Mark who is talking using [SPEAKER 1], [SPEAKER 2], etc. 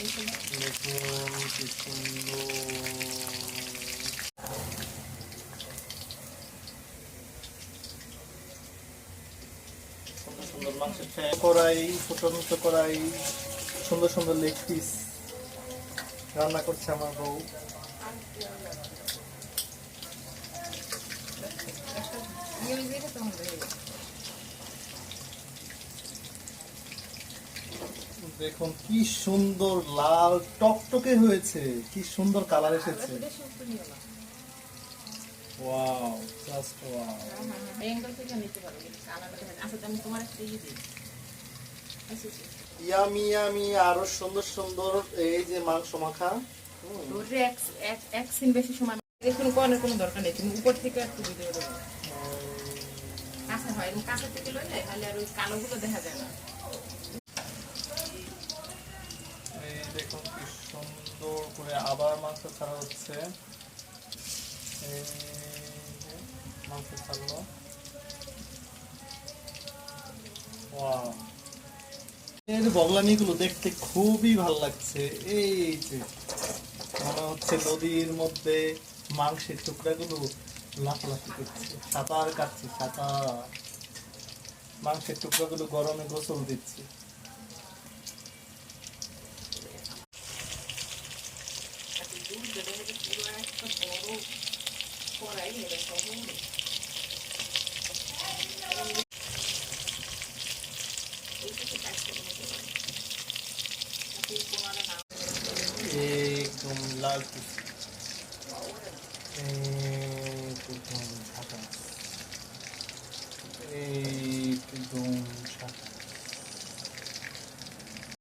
[SPEAKER 1] দেখুন কি সুন্দর। সুন্দর সুন্দর মাংসের কড়াই, ছোট ছোট কড়াই, সুন্দর সুন্দর লেগ পিস রান্না করছে আমার বউ। দেখুন কি সুন্দর লাল টকটকে হয়েছে, কি সুন্দর কালার এসেছে। Wow, just wow. Yummy yummy, আরো সুন্দর সুন্দর এই যে মাংস মাখা।
[SPEAKER 2] এক সিন বেশি সময় দেখুন, কোনো দরকার নেই, তুমি উপর থেকে একটু ভিডিও দেবো। কাঁচা হয়, কাঁচা থেকে লইলে তাহলে আর ওই কালোগুলো দেখা যায় না।
[SPEAKER 1] এই দেখুন কি সুন্দর করে আবার মাংস ছাড়া হচ্ছে। এই যে মাংস ছাড়লো। ওয়াও, এর বগলামিগুলো দেখতে খুবই ভালো লাগছে। এই যে মনে হচ্ছে নদীর মধ্যে মাংসের টুকরাগুলো লাফালাফি করছে, সাঁতার কাটছে, সাঁতার। মাংসের টুকরাগুলো গরমে গোসল দিচ্ছে। একদম লাল একদম ঝাঁকা, একদম